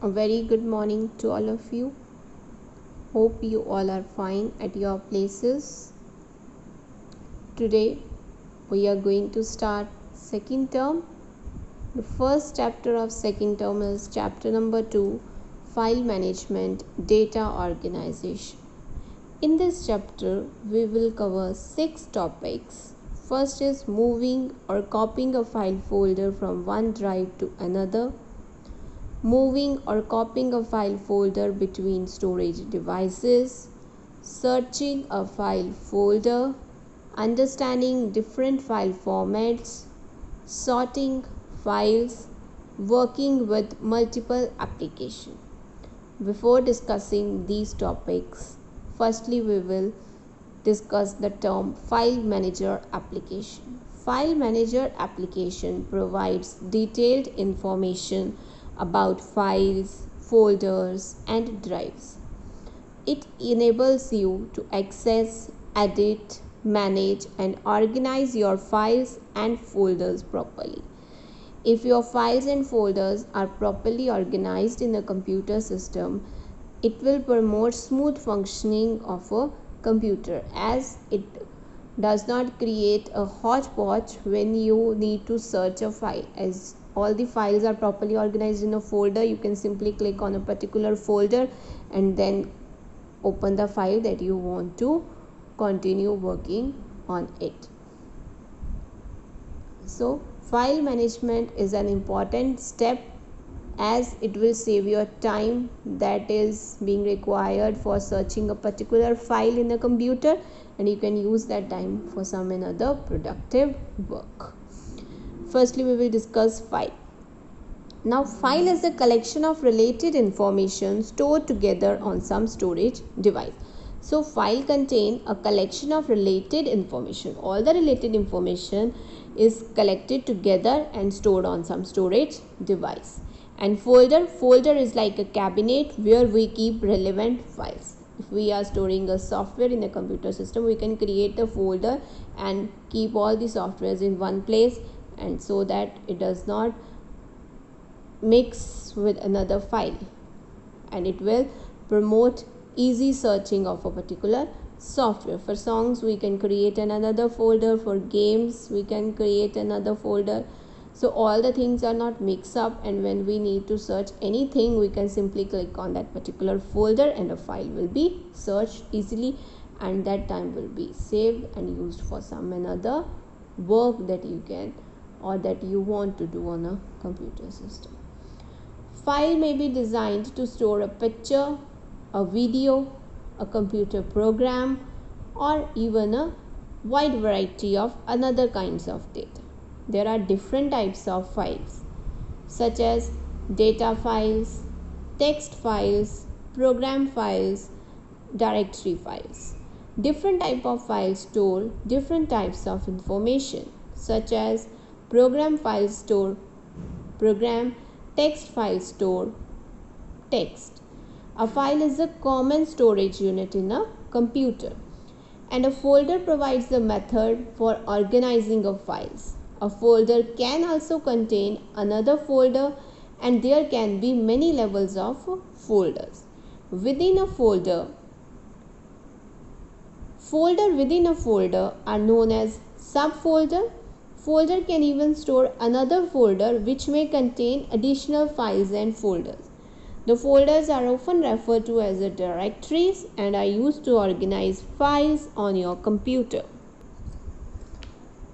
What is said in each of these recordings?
A very good morning to all of you. Hope you all are fine at your places. Today we are going to start second term. The first chapter of second term is chapter number 2, File Management, Data Organization. In this chapter we will cover 6 topics. First is moving or copying a file folder from one drive to another. Moving or copying a file folder between storage devices, searching a file folder, understanding different file formats, sorting files, working with multiple applications. Before discussing these topics, firstly we will discuss the term File Manager application. File Manager application provides detailed information about files, folders, and drives. It enables you to access, edit, manage, and organize your files and folders properly. If your files and folders are properly organized in a computer system, it will promote smooth functioning of a computer, as it does not create a hodgepodge when you need to search a file. As all the files are properly organized in a folder, you can simply click on a particular folder and then open the file that you want to continue working on it. So file management is an important step, as it will save your time that is being required for searching a particular file in a computer, and you can use that time for some another productive work. Firstly, we will discuss file. Now, file is a collection of related information stored together on some storage device. So, file contains a collection of related information. All the related information is collected together and stored on some storage device. And folder is like a cabinet where we keep relevant files. If we are storing a software in a computer system, we can create a folder and keep all the softwares in one place, and so that it does not mix with another file, and it will promote easy searching of a particular software. For songs we can create another folder, for games we can create another folder. So all the things are not mixed up, and when we need to search anything, we can simply click on that particular folder and a file will be searched easily, and that time will be saved and used for some another work that you can or that you want to do on a computer system. File may be designed to store a picture, a video, a computer program, or even a wide variety of another kinds of data. There are different types of files, such as data files, text files, program files, directory files. Different type of files store different types of information, such as program files store program, text files store text. A file is a common storage unit in a computer, and a folder provides the method for organizing of files. A folder can also contain another folder, and there can be many levels of folders. Within a folder within a folder are known as subfolder. Folder can even store another folder which may contain additional files and folders. The folders are often referred to as directories and are used to organize files on your computer.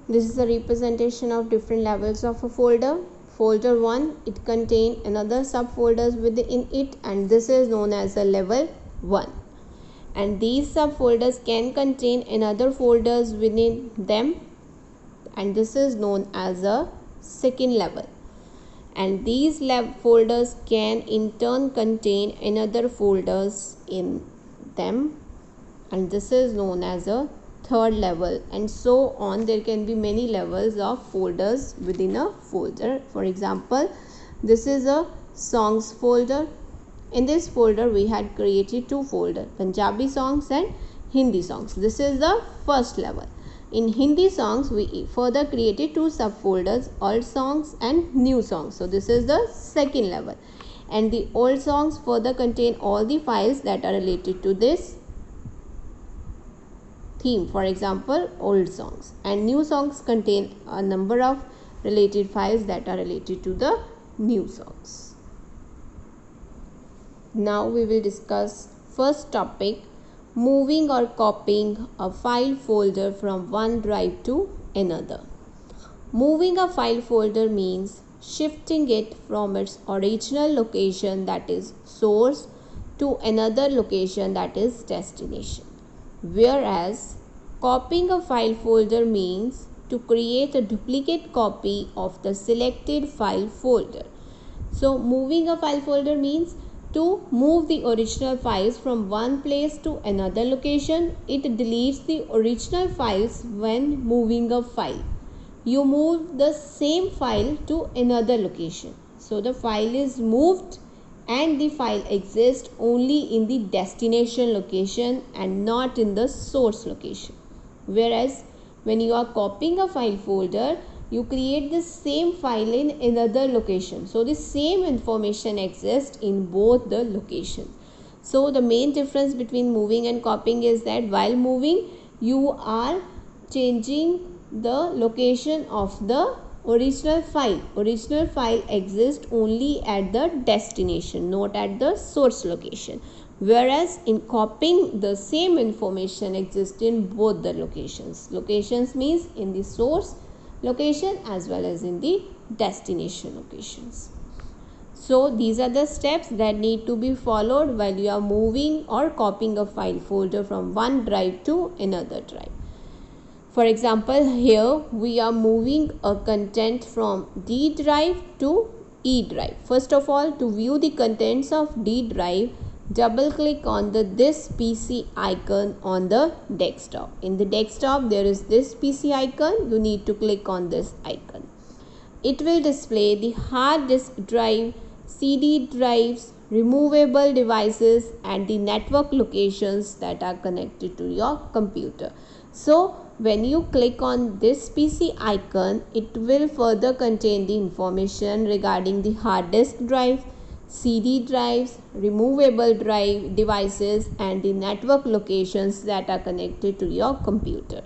This is a representation of different levels of a folder. Folder 1, it contains another subfolders within it, and this is known as a level 1. And these subfolders can contain another folders within them, and this is known as a second level. And these folders can in turn contain another folders in them, and this is known as a third level, and so on. There can be many levels of folders within a folder. For example, this is a songs folder. In this folder we had created two folders, Punjabi songs and Hindi songs. This is the first level. In Hindi songs, we further created two subfolders, old songs and new songs. So this is the second level. and the old songs further contain all the files that are related to this theme. For example, old songs, and new songs contain a number of related files that are related to the new songs. Now we will discuss first topic, moving or copying a file folder from one drive to another. Moving a file folder means shifting it from its original location, that is source, to another location, that is destination. Whereas copying a file folder means to create a duplicate copy of the selected file folder. So moving a file folder means to move the original files from one place to another location. It deletes the original files when moving a file. You move the same file to another location. So the file is moved and the file exists only in the destination location and not in the source location. Whereas when you are copying a file folder, you create the same file in another location. So the same information exists in both the locations. So the main difference between moving and copying is that while moving, you are changing the location of the original file. Original file exists only at the destination, not at the source location. Whereas in copying, the same information exists in both the locations. Locations means in the source location as well as in the destination locations. So these are the steps that need to be followed while you are moving or copying a file folder from one drive to another drive. For example, here we are moving a content from D drive to E drive. First of all, to view the contents of D drive, double click on the this PC icon on the desktop. In the desktop there is this PC icon. You need to click on this icon. It will display the hard disk drive, CD drives, removable devices and the network locations that are connected to your computer. So when you click on this PC icon, it will further contain the information regarding the hard disk drive, CD drives, removable drive devices and the network locations that are connected to your computer.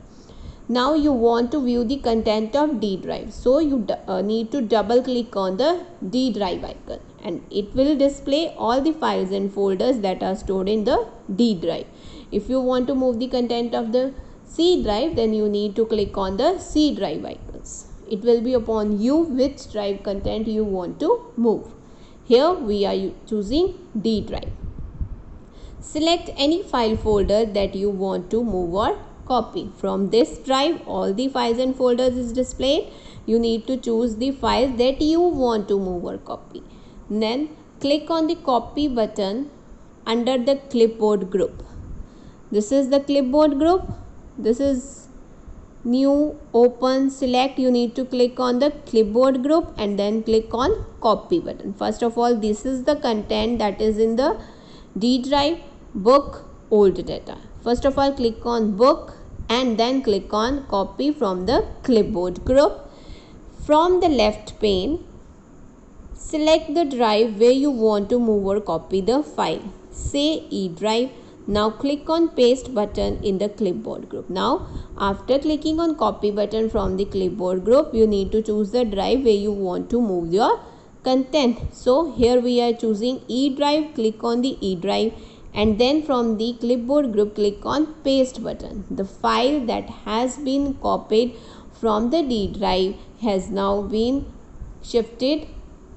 Now you want to view the content of D drive. So you need to double click on the D drive icon and it will display all the files and folders that are stored in the D drive. If you want to move the content of the C drive, then you need to click on the C drive icons. It will be upon you which drive content you want to move. Here we are choosing D drive. Select any file folder that you want to move or copy. From this drive, all the files and folders is displayed. You need to choose the file that you want to move or copy. Then click on the copy button under the clipboard group. This is the clipboard group. This is new, open, select. You need to click on the clipboard group and then click on copy button. First of all, this is the content that is in the D drive, book, old data. First of all, click on book and then click on copy from the clipboard group. From the left pane, select the drive where you want to move or copy the file. Say E drive. Now click on paste button in the clipboard group. Now after clicking on copy button from the clipboard group, you need to choose the drive where you want to move your content. So here we are choosing E drive. Click on the E drive and then from the clipboard group click on paste button. The file that has been copied from the D drive has now been shifted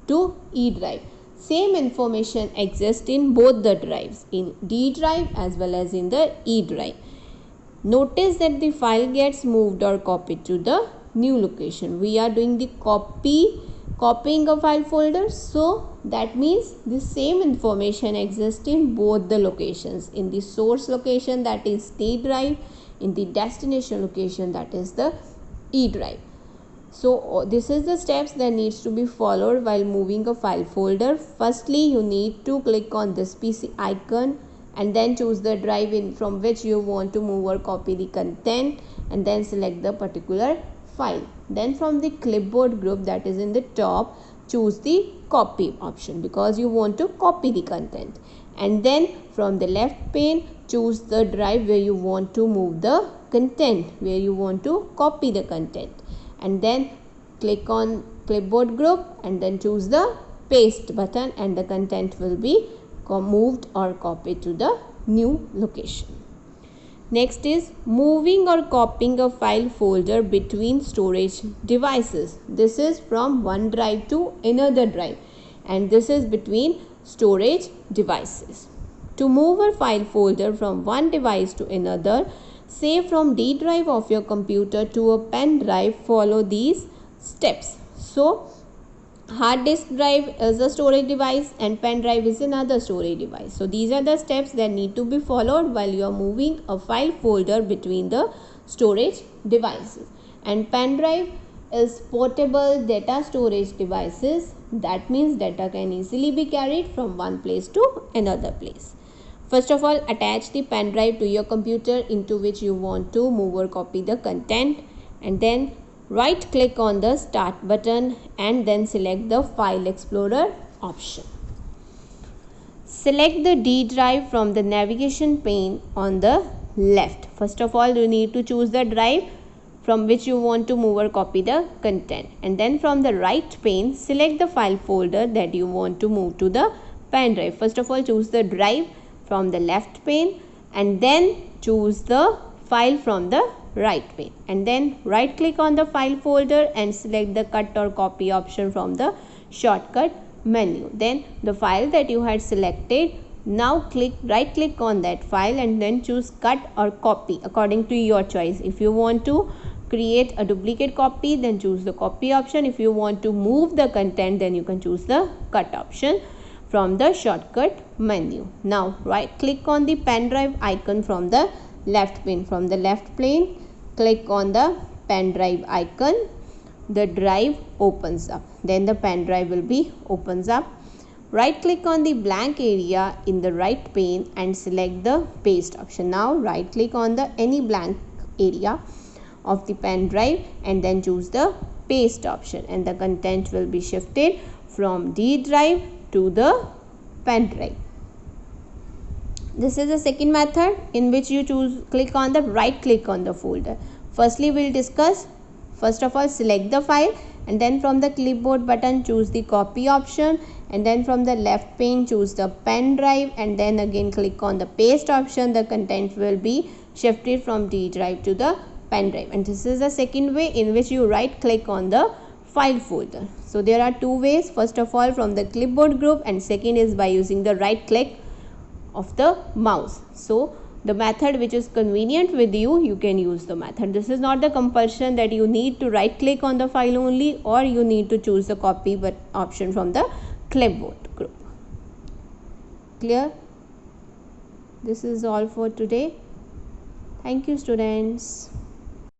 to E drive. Same information exists in both the drives, in D drive as well as in the E drive. Notice that the file gets moved or copied to the new location. We are doing the copying a file folder, so that means the same information exists in both the locations, in the source location that is D drive, in the destination location that is the E drive. So this is the steps that needs to be followed while moving a file folder. Firstly, you need to click on this PC icon and then choose the drive from which you want to move or copy the content and then select the particular file. Then from the clipboard group that is in the top, choose the copy option because you want to copy the content. And then from the left pane, choose the drive where you want to move the content, where you want to copy the content. And then click on clipboard group and then choose the paste button, and the content will be moved or copied to the new location. Next is moving or copying a file folder between storage devices. This is from one drive to another drive, and this is between storage devices. To move a file folder from one device to another, say from D drive of your computer to a pen drive, follow these steps. So hard disk drive is a storage device and pen drive is another storage device. So these are the steps that need to be followed while you are moving a file folder between the storage devices. And pen drive is portable data storage devices. That means data can easily be carried from one place to another place. First of all, attach the pen drive to your computer into which you want to move or copy the content, and then right click on the start button and then select the file explorer option. Select the D drive from the navigation pane on the left. First of all, you need to choose the drive from which you want to move or copy the content, and then from the right pane, select the file folder that you want to move to the pen drive. First of all, choose the drive from the left pane and then choose the file from the right pane, and then right click on the file folder and select the cut or copy option from the shortcut menu. Then the file that you had selected, now right click on that file and then choose cut or copy according to your choice. If you want to create a duplicate copy, then choose the copy option. If you want to move the content, then you can choose the cut option from the shortcut menu. Now right click on the pen drive icon from the left pane. From the left pane, click on the pen drive icon. The drive opens up. Then the pen drive will be opens up. Right click on the blank area in the right pane and select the paste option. Now right click on the any blank area of the pen drive and then choose the paste option, and the content will be shifted from D drive to the pen drive. This is the second method in which you click on the right click on the folder. Firstly, we'll discuss. First of all, select the file and then from the clipboard button choose the copy option, and then from the left pane choose the pen drive and then again click on the paste option. The content will be shifted from D drive to the pen drive, and this is the second way in which you right click on the file folder. So there are two ways. First of all, from the clipboard group, and second is by using the right click of the mouse. So the method which is convenient with you, you can use the method. This is not the compulsion that you need to right click on the file only, or you need to choose the copy but option from the clipboard group. Clear? This is all for today. Thank you, students.